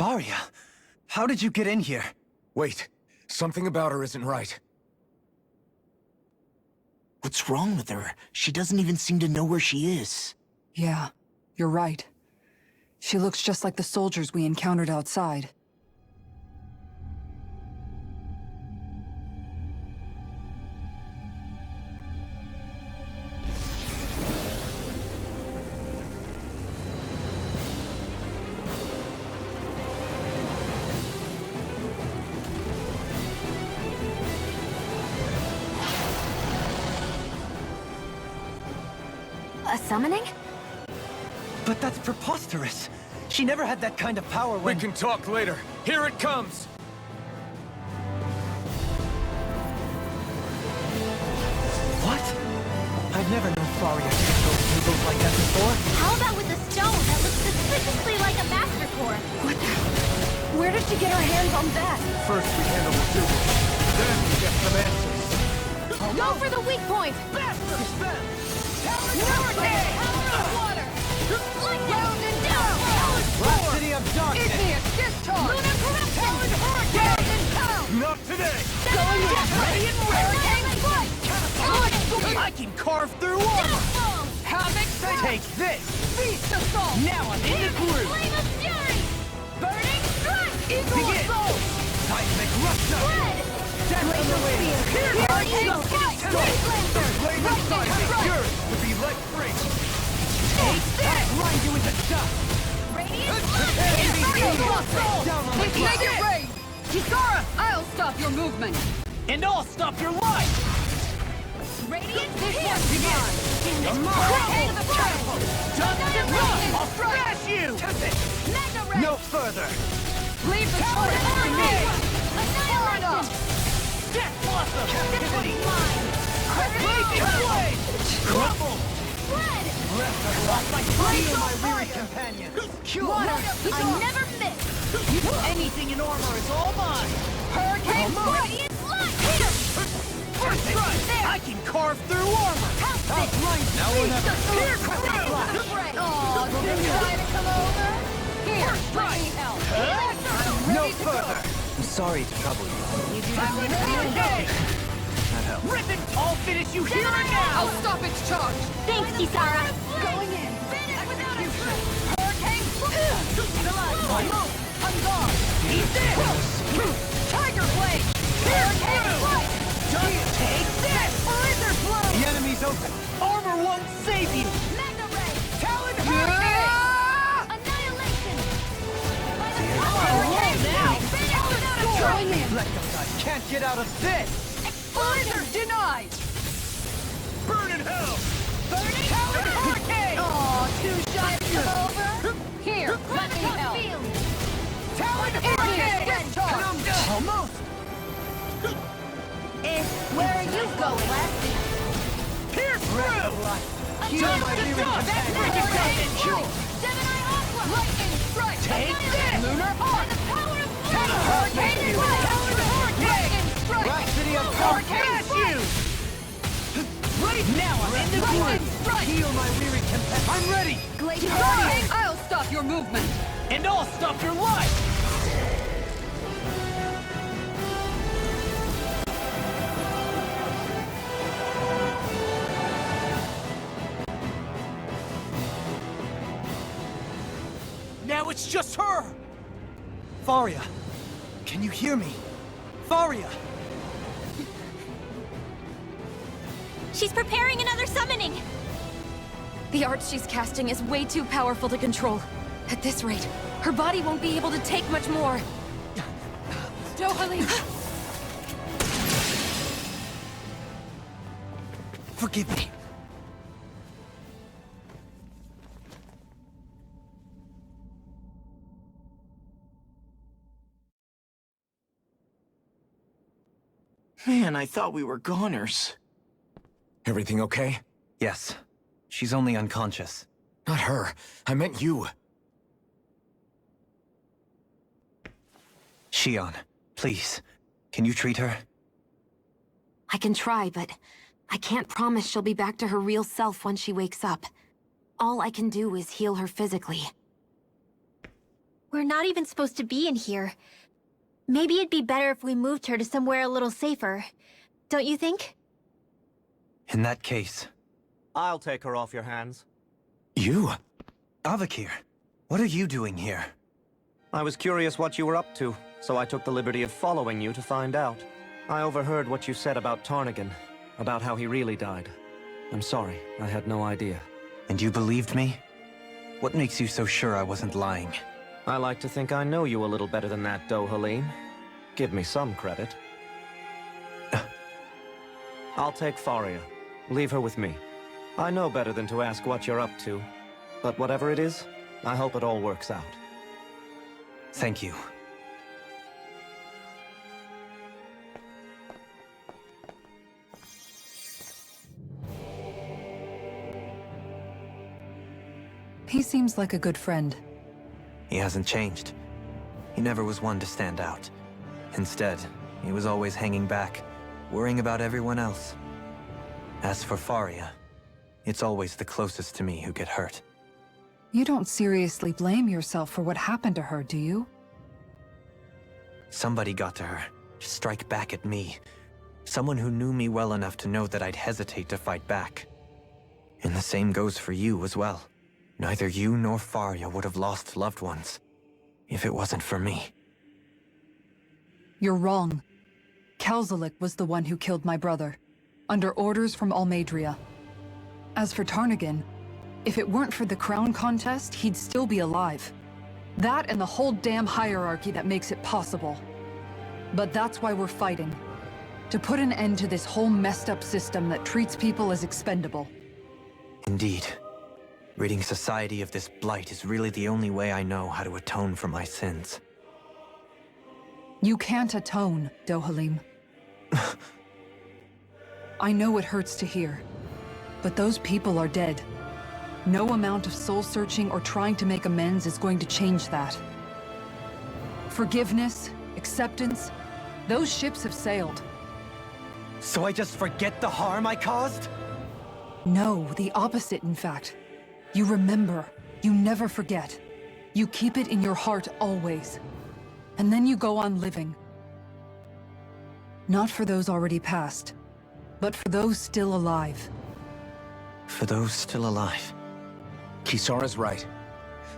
Faria, how did you get in here? Wait, something about her isn't right. What's wrong with her? She doesn't even seem to know where she is. Yeah, you're right. She looks just like the soldiers we encountered outside. A summoning? But that's preposterous. She never had that kind of power when... We can talk later. Here it comes! What? I've never known Faria to control noodles like that before. How about with a stone that looks suspiciously like a master core? What the... Where did she get her hands on that? First we handle the sewage, then we get some answers. Go for the weak point! Faster! Hurricane! Power of water! Light down and down! Rhapsody of Darkness! Igneous discharge! Lunar corruption! Hurricane in town! Not today! Going in! Hurricane strike! I can carve through armor! Havoc sound! Take this! Beast assault! Now I'm in the groove! Flame of fury! Burning strike! Eagle Begin! assault! Seismic rupture! Red! Death from the wind! Hurricane strike! strike! Wastelanders! Flame of seismic yours to be let free! Take that! Grind you into dust! Radiant Eagle assault! Down on the Make ground! it rain! Kisara, I'll stop your movement! And I'll stop your life! Radiant This pierce! one's mine! Hurricane of the catapult! Dust and run! I'll smash you! Mega ray! No further! Leave the torch to me! Annihilation! Death blossom! Captivity! Blazing Blade! Crumble! Red! Lost my feel my weary companion! Water! I never miss! Anything in armor is all mine! Hurricane Radiant light! Here! First strike! I can carve through armor! I'll blind you! Now we're here! Spray! Aw, didn't you try to come over? Here, let me help! No further! I'm sorry to trouble you. I'm ready to go! That helps. Ribbon! I'll finish you here and now! I'll stop its charge! Thanks, Kisara! Going in! Finish without a trace! Hurricane! I'm gone! Eat this! Tiger blade! Hurricane strike! Just take this! Blizzard blow! The enemy's open! Armor won't save you! Mega ray! Talon Hurricane! Annihilation! By the Dear power of God. Hurricane! Now. Finish without a trace! Going in! Lectum guys can't get out of this! Blizzard denied! Burn in hell! Burning Talon Hurricane! Aw, too shy to come over? Here, let me help! field! Talon Igneous Hurricane! discharge! Almost! Where are you going, Leslie? Pierce through! Heal Attack my the weary dust! companion! Hurricane strike! Gemini Aqua! Lightning strike! Take this! Lunar By arc! the power of Talon flame! Hurricane! Lightning strike! Rhapsody of Hurricane Darkness! you! Right now I'm in the Lightning groove! strike! Heal my weary companion! I'm ready! Hurricane! I'll stop your movement! And I'll stop your life! Now it's just her! Faria, can you hear me? Faria! She's preparing another summoning! The art she's casting is way too powerful to control. At this rate, her body won't be able to take much more. Dohalim! Forgive me. Man, I thought we were goners. Everything okay? Yes. She's only unconscious. Not her. I meant you. Shion, please. Can you treat her? I can try, but I can't promise she'll be back to her real self when she wakes up. All I can do is heal her physically. We're not even supposed to be in here. Maybe it'd be better if we moved her to somewhere a little safer. Don't you think? In that case... I'll take her off your hands. You? Avakir, what are you doing here? I was curious what you were up to, so I took the liberty of following you to find out. I overheard what you said about Tarnigan, about how he really died. I'm sorry, I had no idea. And you believed me? What makes you so sure I wasn't lying? I like to think I know you a little better than that, Dohalim. Give me some credit. I'll take Faria. Leave her with me. I know better than to ask what you're up to. But whatever it is, I hope it all works out. Thank you. He seems like a good friend. He hasn't changed. He never was one to stand out. Instead, he was always hanging back, worrying about everyone else. As for Faria, it's always the closest to me who get hurt. You don't seriously blame yourself for what happened to her, do you? Somebody got to her, to strike back at me. Someone who knew me well enough to know that I'd hesitate to fight back. And the same goes for you as well. Neither you nor Faria would have lost loved ones, if it wasn't for me. You're wrong. Kelzelik was the one who killed my brother, under orders from Almadria. As for Tarnigan, if it weren't for the crown contest, he'd still be alive. That and the whole damn hierarchy that makes it possible. But that's why we're fighting. To put an end to this whole messed up system that treats people as expendable. Indeed. Ridding society of this blight is really the only way I know how to atone for my sins. You can't atone, Dohalim. I know it hurts to hear, but those people are dead. No amount of soul-searching or trying to make amends is going to change that. Forgiveness, acceptance, those ships have sailed. So I just forget the harm I caused? No, the opposite, in fact. You remember. You never forget. You keep it in your heart always. And then you go on living. Not for those already passed, but for those still alive. For those still alive. Kisara's right.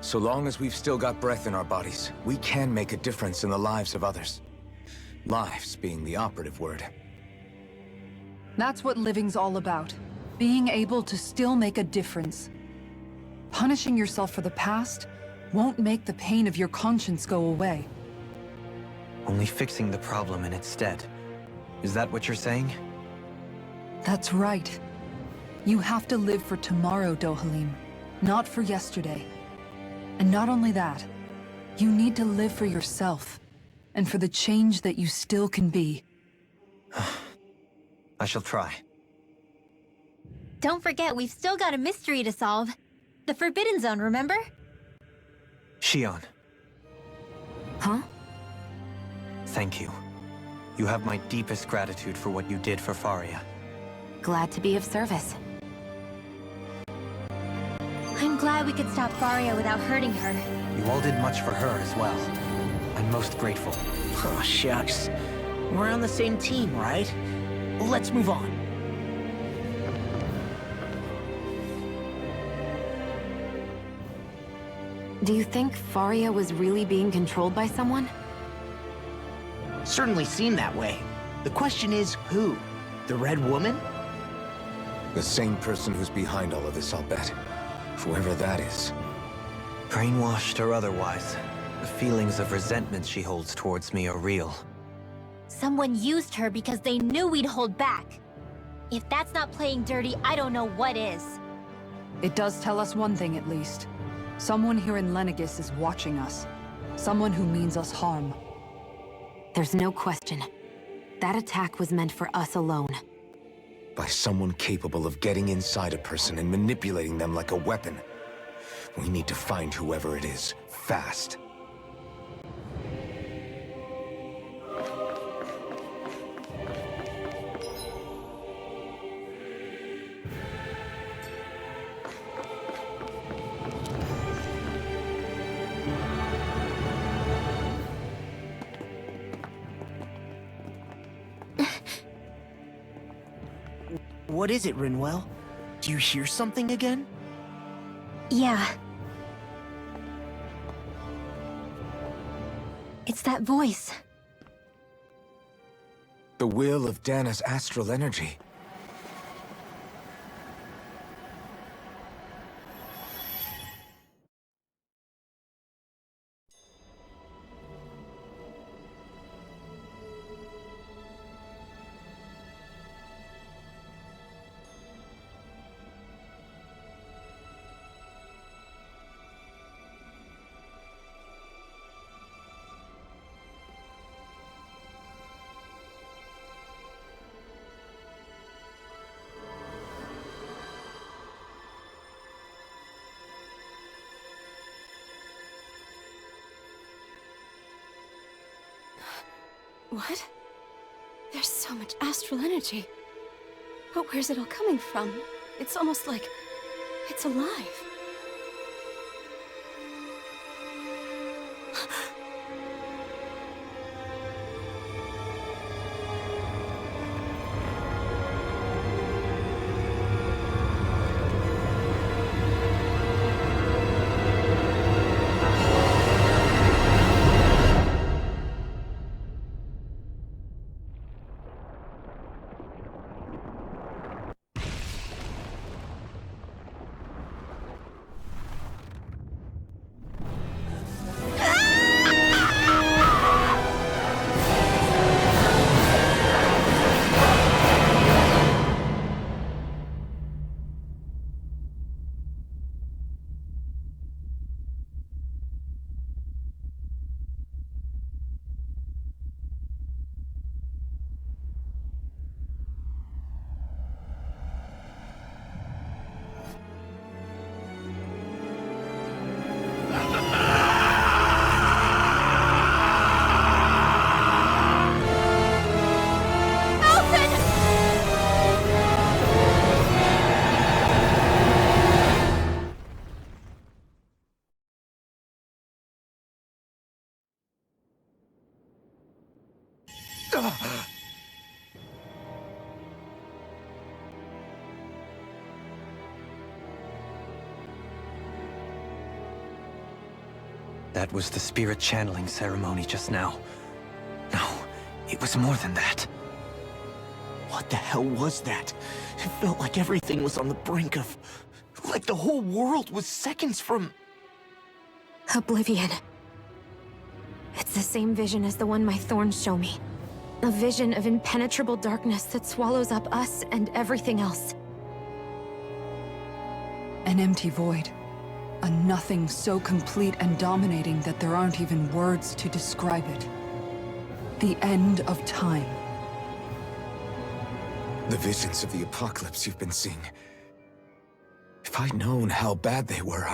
So long as we've still got breath in our bodies, we can make a difference in the lives of others. Lives being the operative word. That's what living's all about. Being able to still make a difference. Punishing yourself for the past won't make the pain of your conscience go away. Only fixing the problem in its stead. Is that what you're saying? That's right. You have to live for tomorrow, Dohalim, not for yesterday. And not only that, you need to live for yourself, and for the change that you still can be. I shall try. Don't forget, we've still got a mystery to solve. The Forbidden Zone, remember? Shion, Huh? thank you. You have my deepest gratitude for what you did for Faria. Glad to be of service. I'm glad we could stop Faria without hurting her. You all did much for her as well. I'm most grateful. Oh, shucks. We're on the same team, right? Let's move on. Do you think Faria was really being controlled by someone? Certainly seemed that way. The question is, who? The Red Woman? The same person who's behind all of this, I'll bet. Whoever that is. Brainwashed or otherwise, the feelings of resentment she holds towards me are real. Someone used her because they knew we'd hold back. If that's not playing dirty, I don't know what is. It does tell us one thing at least. Someone here in Lenegis is watching us. Someone who means us harm. There's no question. That attack was meant for us alone. By someone capable of getting inside a person and manipulating them like a weapon. We need to find whoever it is, fast. What is it, Rinwell? Do you hear something again? Yeah. It's that voice. The will of Dana's astral energy. What? There's so much astral energy. But where's it all coming from? It's almost like it's alive. That was the spirit channeling ceremony just now. No, it was more than that. What the hell was that? It felt like everything was on the brink of... like the whole world was seconds from... Oblivion. It's the same vision as the one my thorns show me. A vision of impenetrable darkness that swallows up us and everything else. An empty void. A nothing so complete and dominating that there aren't even words to describe it. The end of time. The visions of the apocalypse you've been seeing. If I'd known how bad they were,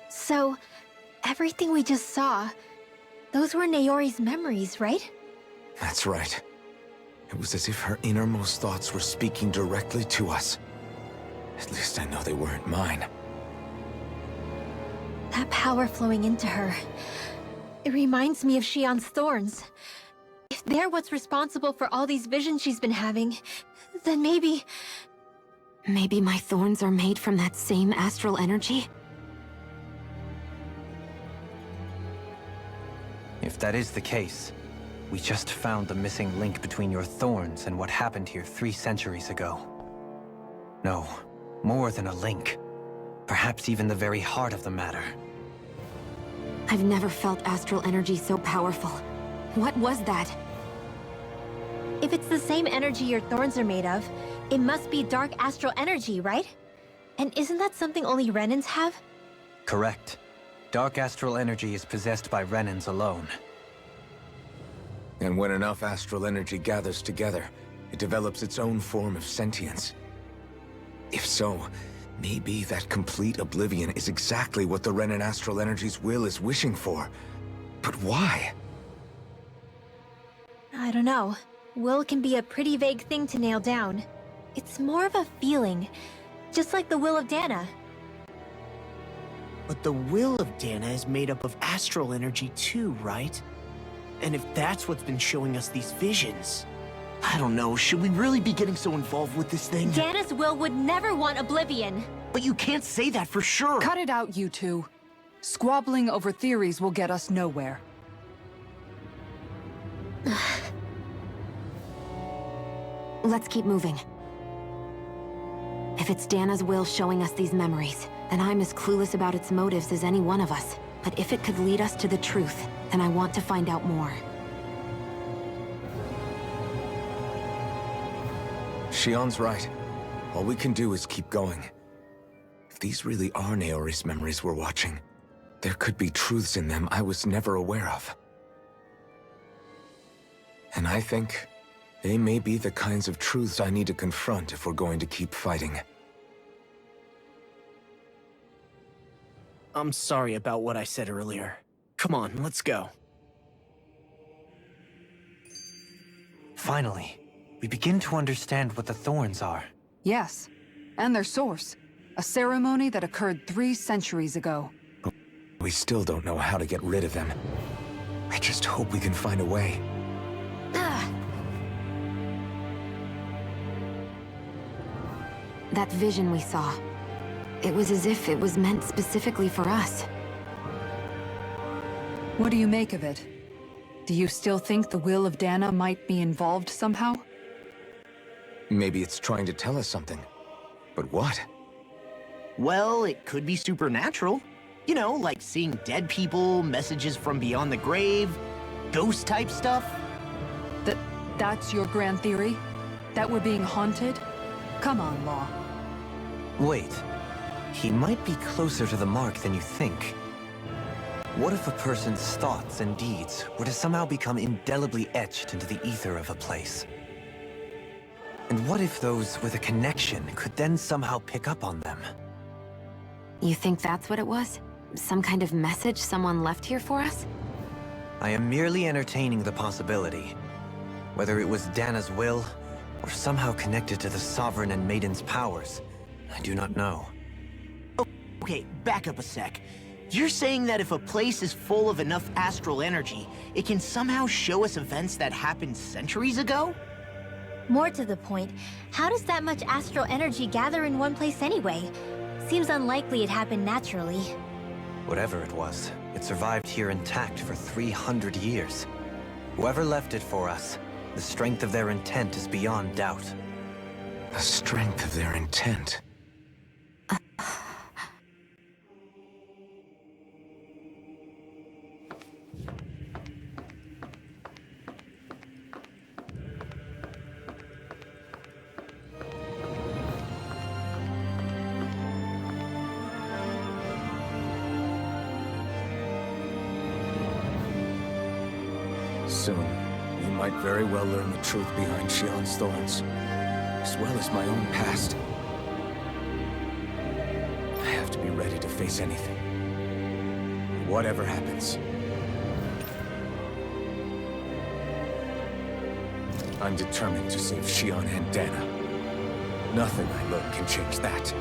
So, everything we just saw, those were Naori's memories, right? That's right. It was as if her innermost thoughts were speaking directly to us. At least I know they weren't mine. That power flowing into her, it reminds me of Shion's thorns. If they're what's responsible for all these visions she's been having, then maybe... Maybe my thorns are made from that same astral energy? If that is the case, we just found the missing link between your thorns and what happened here 3 centuries ago. No, more than a link. Perhaps even the very heart of the matter. I've never felt astral energy so powerful. What was that? If it's the same energy your thorns are made of, it must be dark astral energy, right? And isn't that something only Renans have? Correct. Dark astral energy is possessed by Renans alone. And when enough astral energy gathers together, it develops its own form of sentience. If so, maybe that complete oblivion is exactly what the Renan astral energy's will is wishing for. But why? I don't know. Will can be a pretty vague thing to nail down. It's more of a feeling, just like the will of Dana. But the will of Dana is made up of astral energy too, right? And if that's what's been showing us these visions... I don't know, should we really be getting so involved with this thing? Dana's will would never want Oblivion. But you can't say that for sure! Cut it out, you two. Squabbling over theories will get us nowhere. Let's keep moving. If it's Dana's will showing us these memories, then I'm as clueless about its motives as any one of us. But if it could lead us to the truth, then I want to find out more. Shion's right. All we can do is keep going. If these really are Naori's memories we're watching, there could be truths in them I was never aware of. And I think they may be the kinds of truths I need to confront if we're going to keep fighting. I'm sorry about what I said earlier. Come on, let's go. Finally, we begin to understand what the thorns are. Yes, and their source. A ceremony that occurred 3 centuries ago. We still don't know how to get rid of them. I just hope we can find a way. That vision we saw. It was as if it was meant specifically for us. What do you make of it? Do you still think the will of Dana might be involved somehow? Maybe it's trying to tell us something. But what? Well, it could be supernatural. You know, like seeing dead people, messages from beyond the grave, ghost-type stuff. That's your grand theory? That we're being haunted? Come on, Law. Wait. He might be closer to the mark than you think. What if a person's thoughts and deeds were to somehow become indelibly etched into the ether of a place? And what if those with a connection could then somehow pick up on them? You think that's what it was? Some kind of message someone left here for us? I am merely entertaining the possibility. Whether it was Dana's will, or somehow connected to the Sovereign and Maiden's powers, I do not know. Okay, back up a sec. You're saying that if a place is full of enough astral energy, it can somehow show us events that happened centuries ago? More to the point, how does that much astral energy gather in one place anyway? Seems unlikely it happened naturally. Whatever it was, it survived here intact for 300 years. Whoever left it for us, the strength of their intent is beyond doubt. The strength of their intent. Soon, we might very well learn the truth behind Shion's thorns, as well as my own past. I have to be ready to face anything. Whatever happens. I'm determined to save Shion and Dana. Nothing I learn can change that.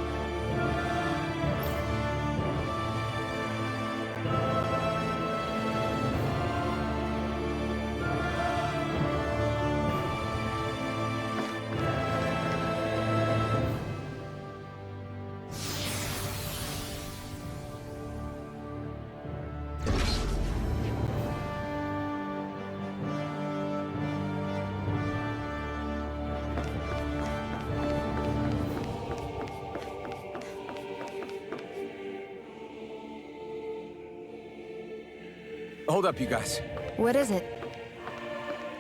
Hold up, you guys. What is it?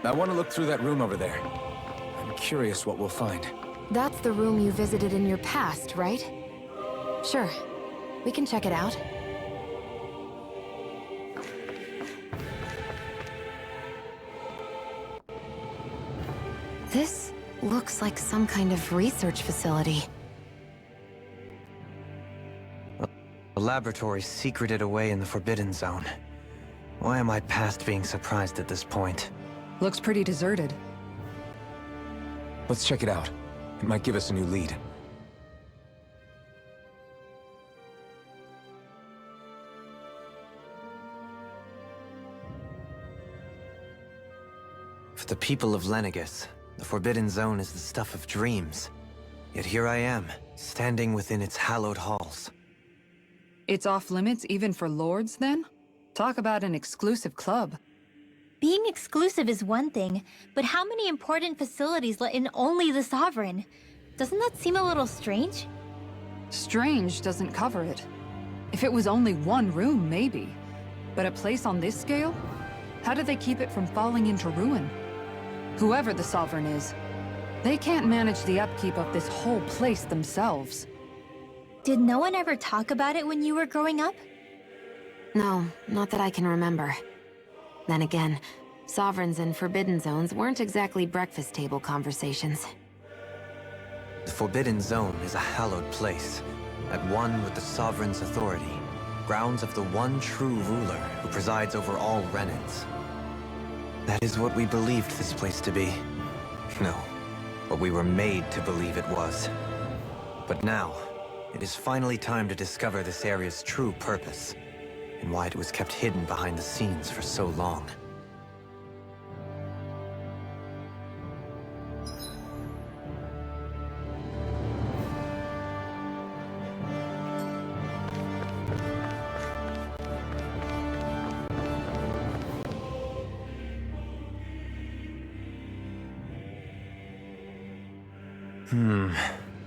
I want to look through that room over there. I'm curious what we'll find. That's the room you visited in your past, right? Sure. We can check it out. This looks like some kind of research facility. A laboratory secreted away in the Forbidden Zone. Why am I past being surprised at this point? Looks pretty deserted. Let's check it out. It might give us a new lead. the people of Lenegus, the Forbidden Zone is the stuff of dreams. Yet here I am, standing within its hallowed halls. It's off limits even for lords, then? Talk about an exclusive club. Being exclusive is one thing, but how many important facilities let in only the Sovereign? Doesn't that seem a little strange? Strange doesn't cover it. If it was only one room, maybe. But a place on this scale? How do they keep it from falling into ruin? Whoever the Sovereign is, they can't manage the upkeep of this whole place themselves. Did no one ever talk about it when you were growing up? No, not that I can remember. Then again, Sovereigns and Forbidden Zones weren't exactly breakfast table conversations. The Forbidden Zone is a hallowed place, at one with the Sovereign's authority, grounds of the one true ruler who presides over all Renans. That is what we believed this place to be. No, what we were made to believe it was. But now, it is finally time to discover this area's true purpose, and why it was kept hidden behind the scenes for so long.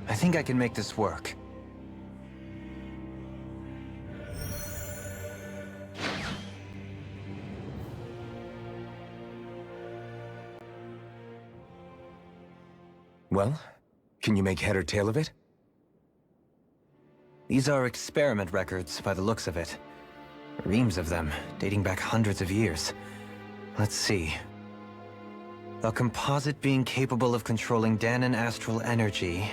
I think I can make this work. Well, can you make head or tail of it? These are experiment records, by the looks of it. Reams of them, dating back hundreds of years. Let's see. A composite being capable of controlling Danan astral energy,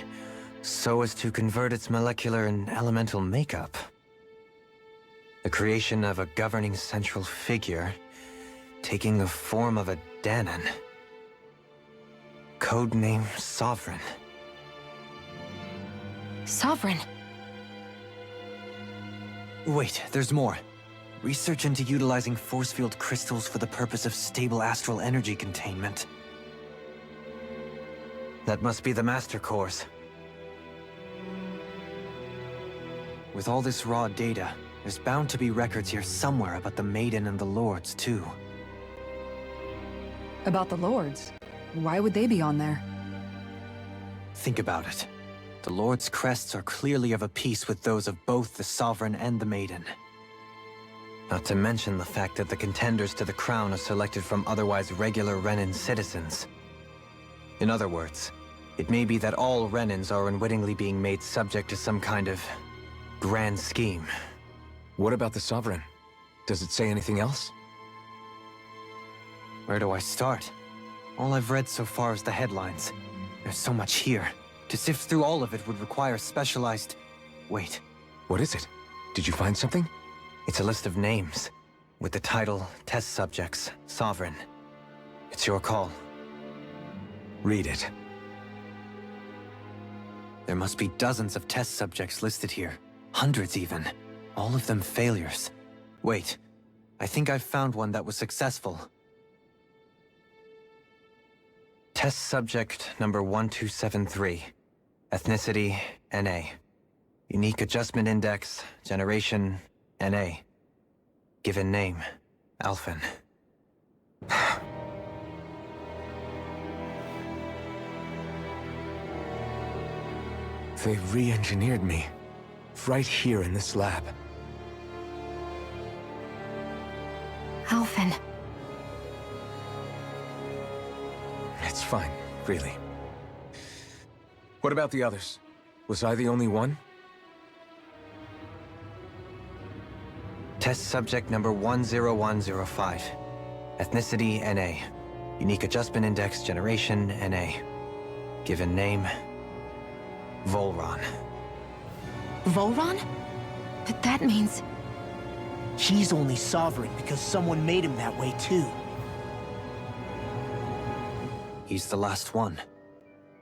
so as to convert its molecular and elemental makeup. The creation of a governing central figure, taking the form of a Danan. Codename Sovereign. Sovereign? Wait, there's more. Research into utilizing force field crystals for the purpose of stable astral energy containment. That must be the Master Cores. With all this raw data, there's bound to be records here somewhere about the Maiden and the Lords, too. About the Lords? Why would they be on there? Think about it. The Lord's crests are clearly of a piece with those of both the Sovereign and the Maiden. Not to mention the fact that the contenders to the crown are selected from otherwise regular Renan citizens. In other words, it may be that all Renans are unwittingly being made subject to some kind of grand scheme. What about the Sovereign? Does it say anything else? Where do I start? All I've read so far is the headlines. There's so much here. To sift through all of it would require specialized... Wait. What is it? Did you find something? It's a list of names, with the title, Test Subjects, Sovereign. It's your call. Read it. There must be dozens of test subjects listed here. Hundreds even. All of them failures. Wait, I think I've found one that was successful. Test subject number 1273. Ethnicity, NA. Unique adjustment index, generation, NA. Given name, Alphen. They re-engineered me. Right here in this lab. Alphen. It's fine, really. What about the others? Was I the only one? Test subject number 10105. Ethnicity, NA. Unique adjustment index, generation, NA. Given name, Volron. Volron? But that means... He's only Sovereign because someone made him that way too. He's the last one.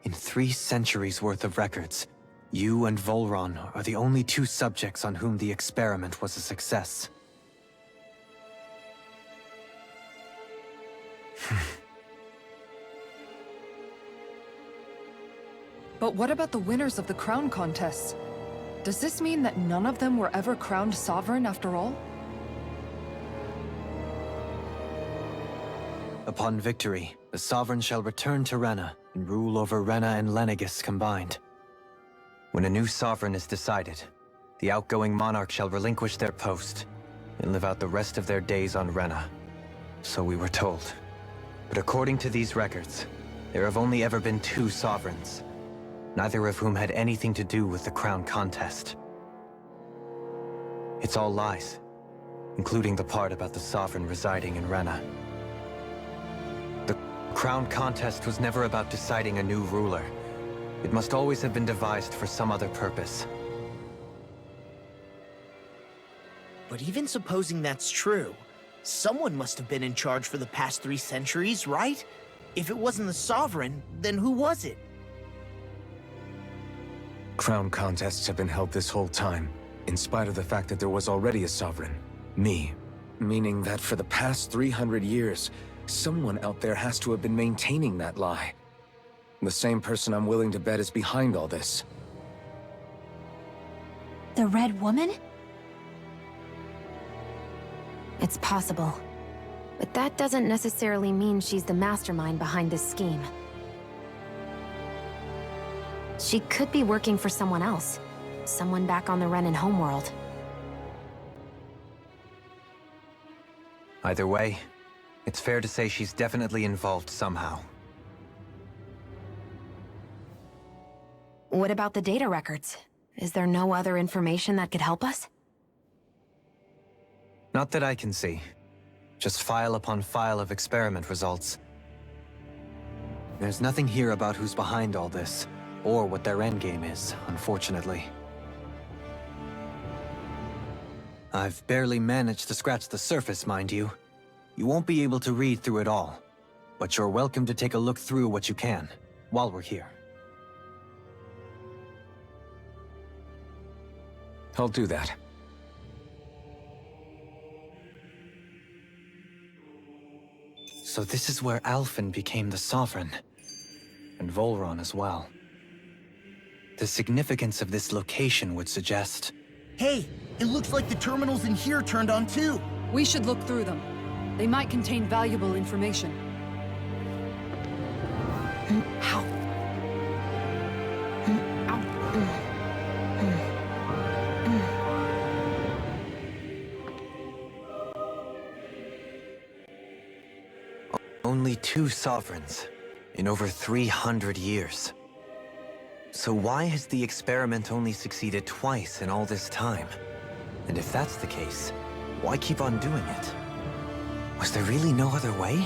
In 3 centuries worth of records, you and Volron are the only 2 subjects on whom the experiment was a success. But what about the winners of the crown contests? Does this mean that none of them were ever crowned sovereign after all? Upon victory, the sovereign shall return to Rena and rule over Rena and Lenegis combined. When a new sovereign is decided, the outgoing monarch shall relinquish their post and live out the rest of their days on Rena. So we were told. But according to these records, there have only ever been 2 sovereigns, neither of whom had anything to do with the crown contest. It's all lies, including the part about the sovereign residing in Rena. The crown contest was never about deciding a new ruler. It must always have been devised for some other purpose. But even supposing that's true, someone must have been in charge for the past 3 centuries, right? If it wasn't the Sovereign, then who was it? Crown contests have been held this whole time, in spite of the fact that there was already a sovereign. Me. Meaning that for the past 300 years, someone out there has to have been maintaining that lie. The same person I'm willing to bet is behind all this. The Red Woman? It's possible. But that doesn't necessarily mean she's the mastermind behind this scheme. She could be working for someone else. Someone back on the Renan homeworld. Either way, it's fair to say she's definitely involved somehow. What about the data records? Is there no other information that could help us? Not that I can see. Just file upon file of experiment results. There's nothing here about who's behind all this, or what their endgame is, unfortunately. I've barely managed to scratch the surface, mind you. You won't be able to read through it all, but you're welcome to take a look through what you can, while we're here. I'll do that. So this is where Alphen became the Sovereign, and Volron as well. The significance of this location would suggest... Hey, it looks like the terminals in here turned on too. We should look through them. They might contain valuable information. Ow. Only 2 sovereigns in over 300 years. So why has the experiment only succeeded twice in all this time? And if that's the case, why keep on doing it? Was there really no other way?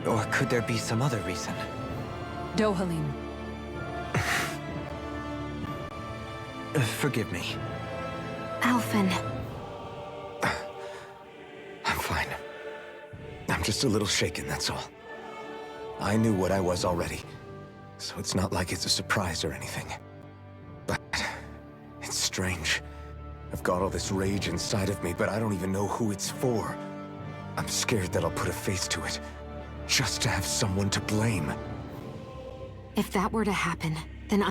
Or could there be some other reason? Dohalim. Forgive me. Alphen. I'm fine. I'm just a little shaken, that's all. I knew what I was already, so it's not like it's a surprise or anything. But it's strange. I've got all this rage inside of me, but I don't even know who it's for. I'm scared that I'll put a face to it, just to have someone to blame. If that were to happen, then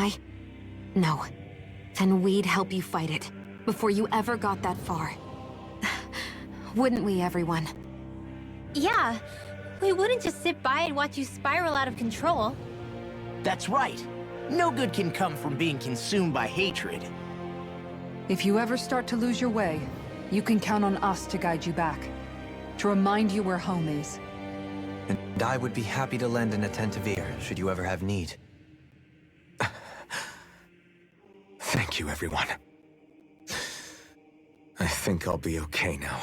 No. Then we'd help you fight it, before you ever got that far. Wouldn't we, everyone? Yeah, we wouldn't just sit by and watch you spiral out of control. That's right. No good can come from being consumed by hatred. If you ever start to lose your way, you can count on us to guide you back. To remind you where home is. And I would be happy to lend an attentive ear, should you ever have need. Thank you, everyone. I think I'll be okay now.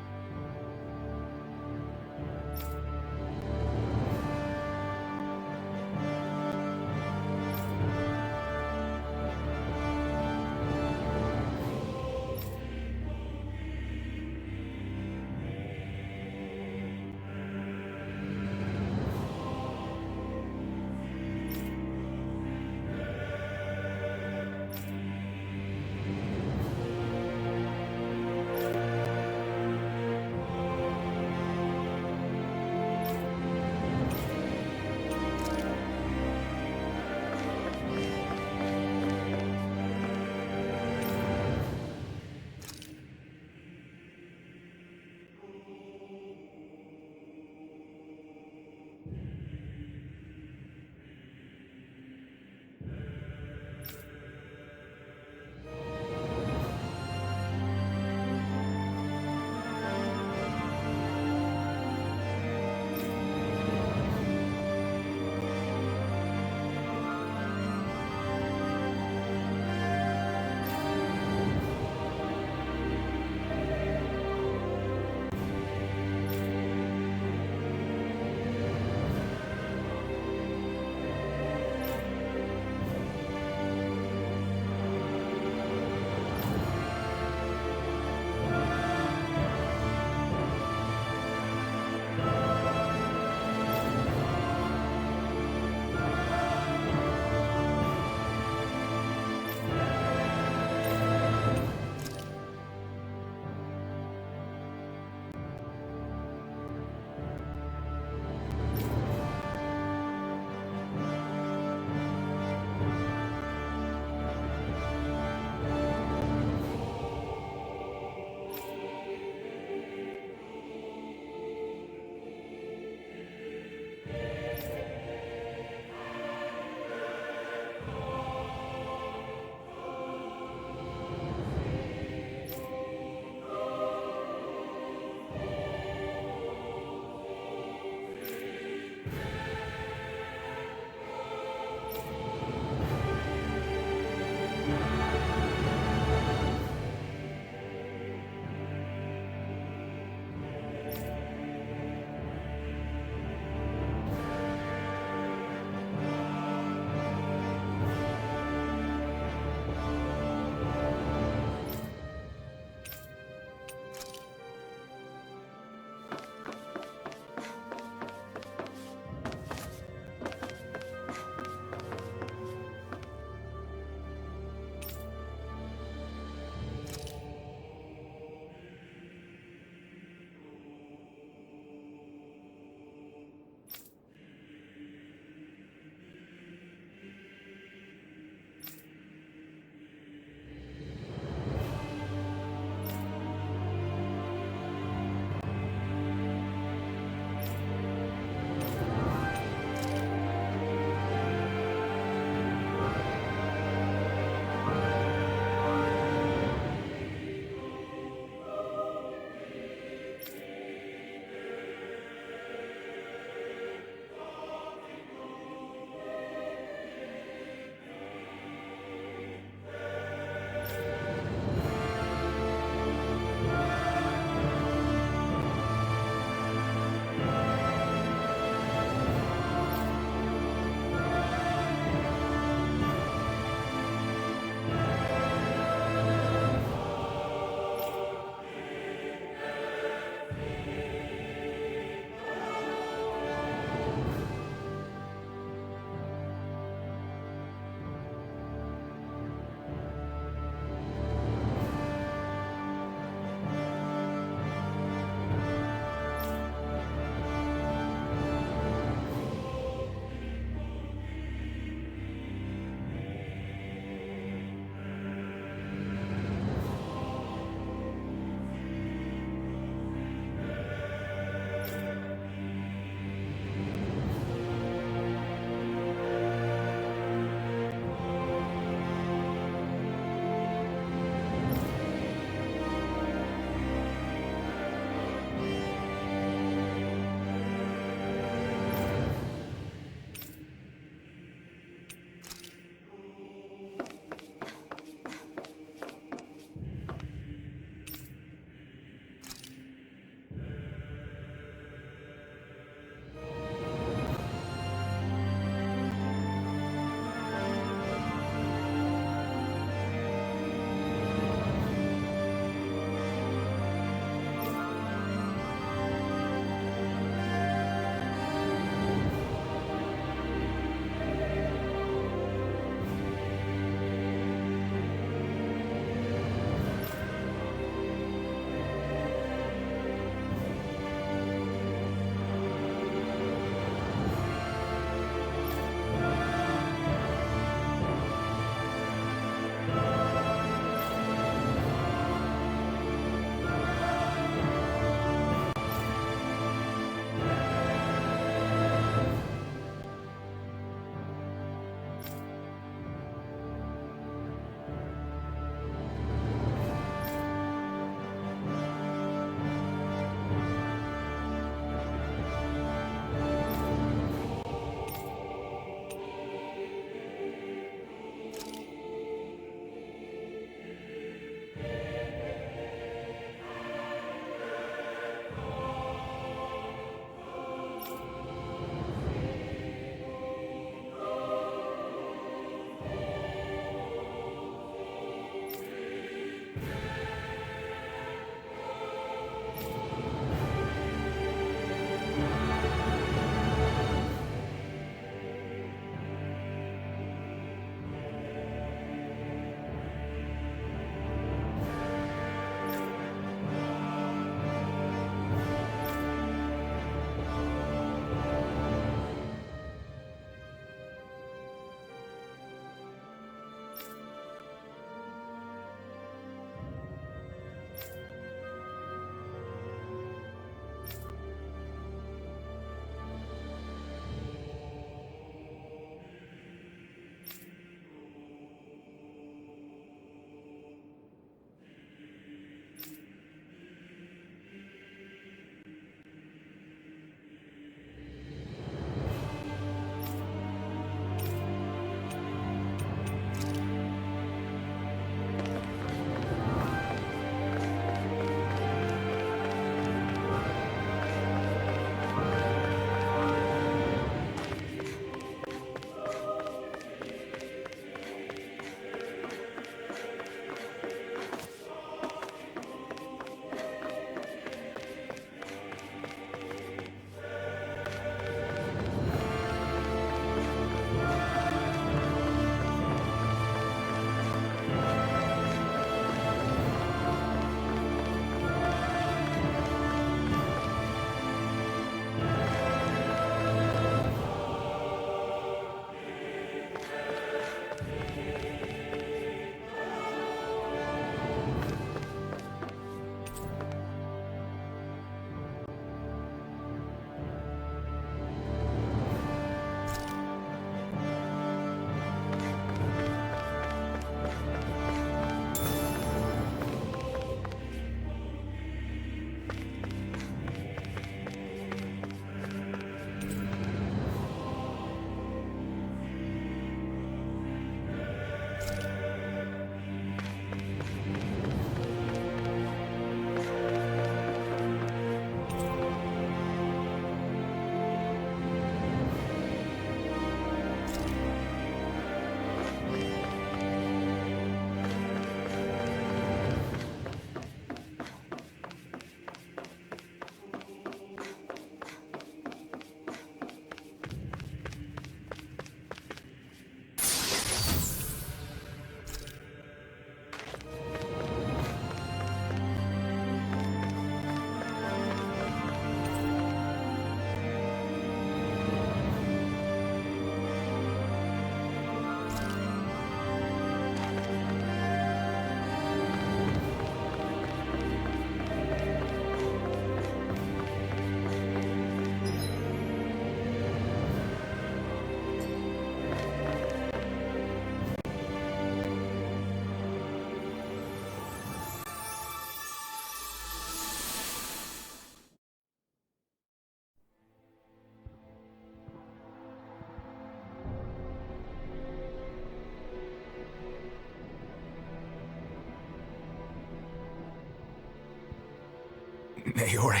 Naori,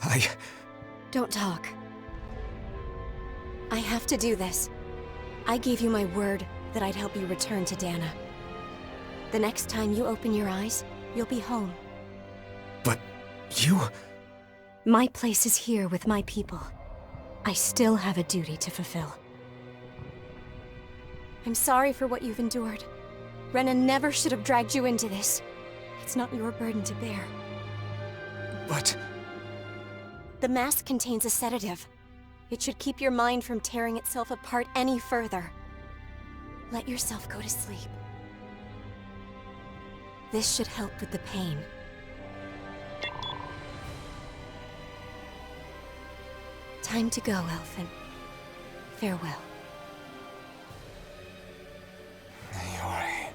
I... Don't talk. I have to do this. I gave you my word that I'd help you return to Dana. The next time you open your eyes, you'll be home. But you... My place is here with my people. I still have a duty to fulfill. I'm sorry for what you've endured. Renan never should have dragged you into this. It's not your burden to bear. But... The mask contains a sedative. It should keep your mind from tearing itself apart any further. Let yourself go to sleep. This should help with the pain. Time to go, Elfin. Farewell. Naori...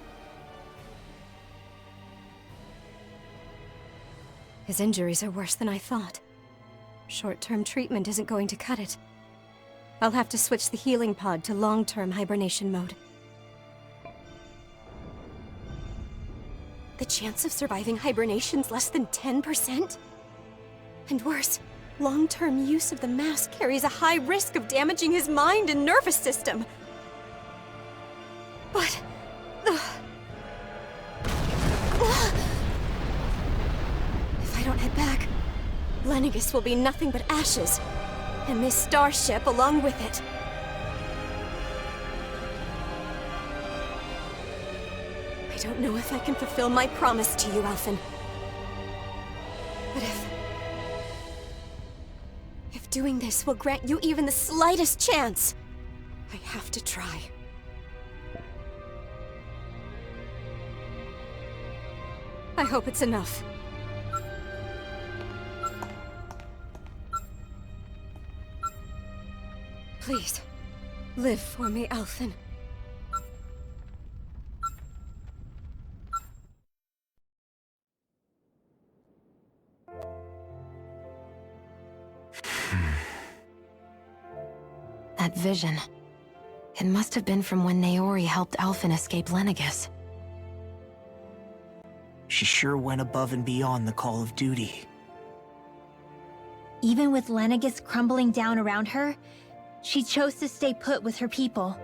His injuries are worse than I thought. Short-term treatment isn't going to cut it. I'll have to switch the healing pod to long-term hibernation mode. The chance of surviving hibernation's less than 10%? And worse, long-term use of the mask carries a high risk of damaging his mind and nervous system. But... If I don't head back, Lenegis will be nothing but ashes, and this starship along with it. I don't know if I can fulfill my promise to you, Elfin. But if doing this will grant you even the slightest chance, I have to try. I hope it's enough. Please, live for me, Elfin. That vision. It must have been from when Naori helped Elfin escape Lenegis. She sure went above and beyond the call of duty. Even with Lenegis crumbling down around her, she chose to stay put with her people.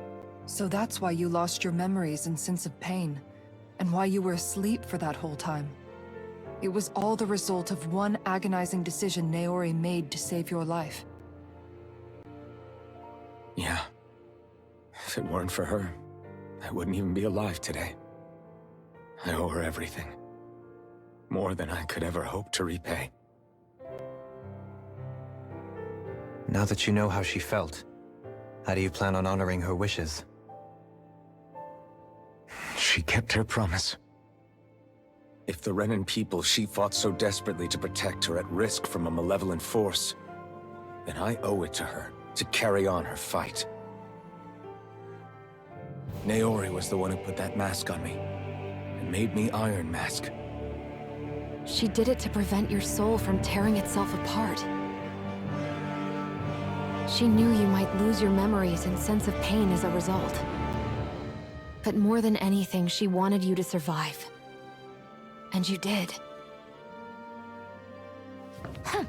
So that's why you lost your memories and sense of pain, and why you were asleep for that whole time. It was all the result of one agonizing decision Naori made to save your life. Yeah. If it weren't for her, I wouldn't even be alive today. I owe her everything. More than I could ever hope to repay. Now that you know how she felt, how do you plan on honoring her wishes? She kept her promise. If the Renan people she fought so desperately to protect are at risk from a malevolent force, then I owe it to her to carry on her fight. Naori was the one who put that mask on me, and made me Iron Mask. She did it to prevent your soul from tearing itself apart. She knew you might lose your memories and sense of pain as a result. But more than anything, she wanted you to survive. And you did. Huh.